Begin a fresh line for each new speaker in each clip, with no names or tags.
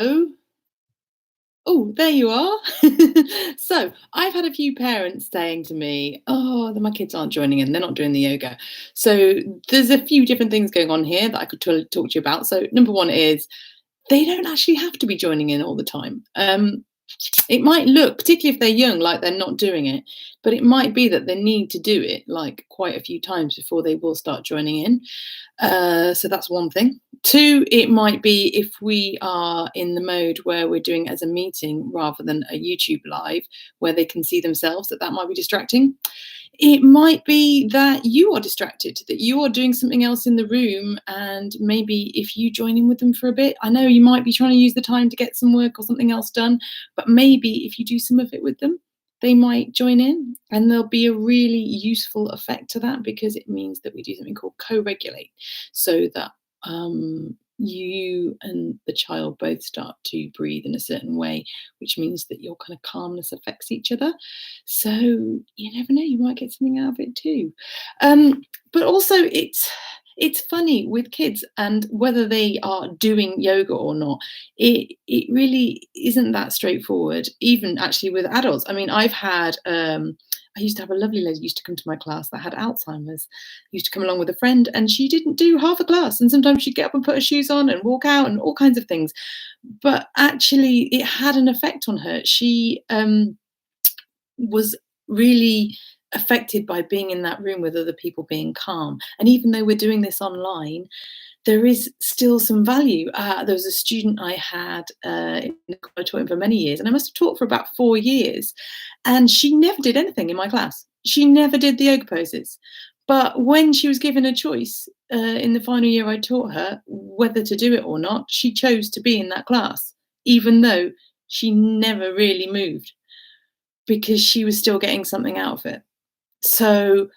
Oh, oh, there you are. So I've had a few parents saying to me, "Oh, my kids aren't joining in. They're not doing the yoga." So there's a few different things going on here that I could talk to you about. So number one is they don't actually have to be joining in all the time. It might look, particularly if they're young, like they're not doing it, but it might be that they need to do it like quite a few times before they will start joining in. So that's one thing. Two, it might be if we are in the mode where we're doing it as a meeting rather than a YouTube live where they can see themselves, that might be distracting. It might be that you are distracted, that you are doing something else in the room, and maybe if you join in with them for a bit, I know you might be trying to use the time to get some work or something else done, but maybe if you do some of it with them, they might join in, and there'll be a really useful effect to that because it means that we do something called co-regulate, so that you and the child both start to breathe in a certain way, which means that your kind of calmness affects each other. So you never know, you might get something out of it too. But also, it's funny with kids and whether they are doing yoga or not. It really isn't that straightforward. Even actually with adults. I mean, I used to have a lovely lady used to come to my class that had Alzheimer's. Used to come along with a friend, and she didn't do half a class. And sometimes she'd get up and put her shoes on and walk out and all kinds of things. But actually, it had an effect on her. She was really affected by being in that room with other people being calm. And even though we're doing this online, there is still some value. There was a student I had, I taught him for many years, and I must have taught for about 4 years. And she never did anything in my class. She never did the yoga poses. But when she was given a choice in the final year I taught her whether to do it or not, she chose to be in that class, even though she never really moved because she was still getting something out of it. So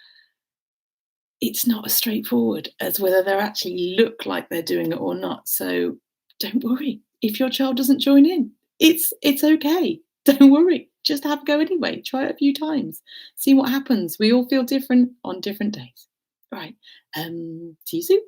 it's not as straightforward as whether they actually look like they're doing it or not. So don't worry if your child doesn't join in. It's okay. Don't worry. Just have a go anyway. Try it a few times. See what happens. We all feel different on different days. Right. See you soon.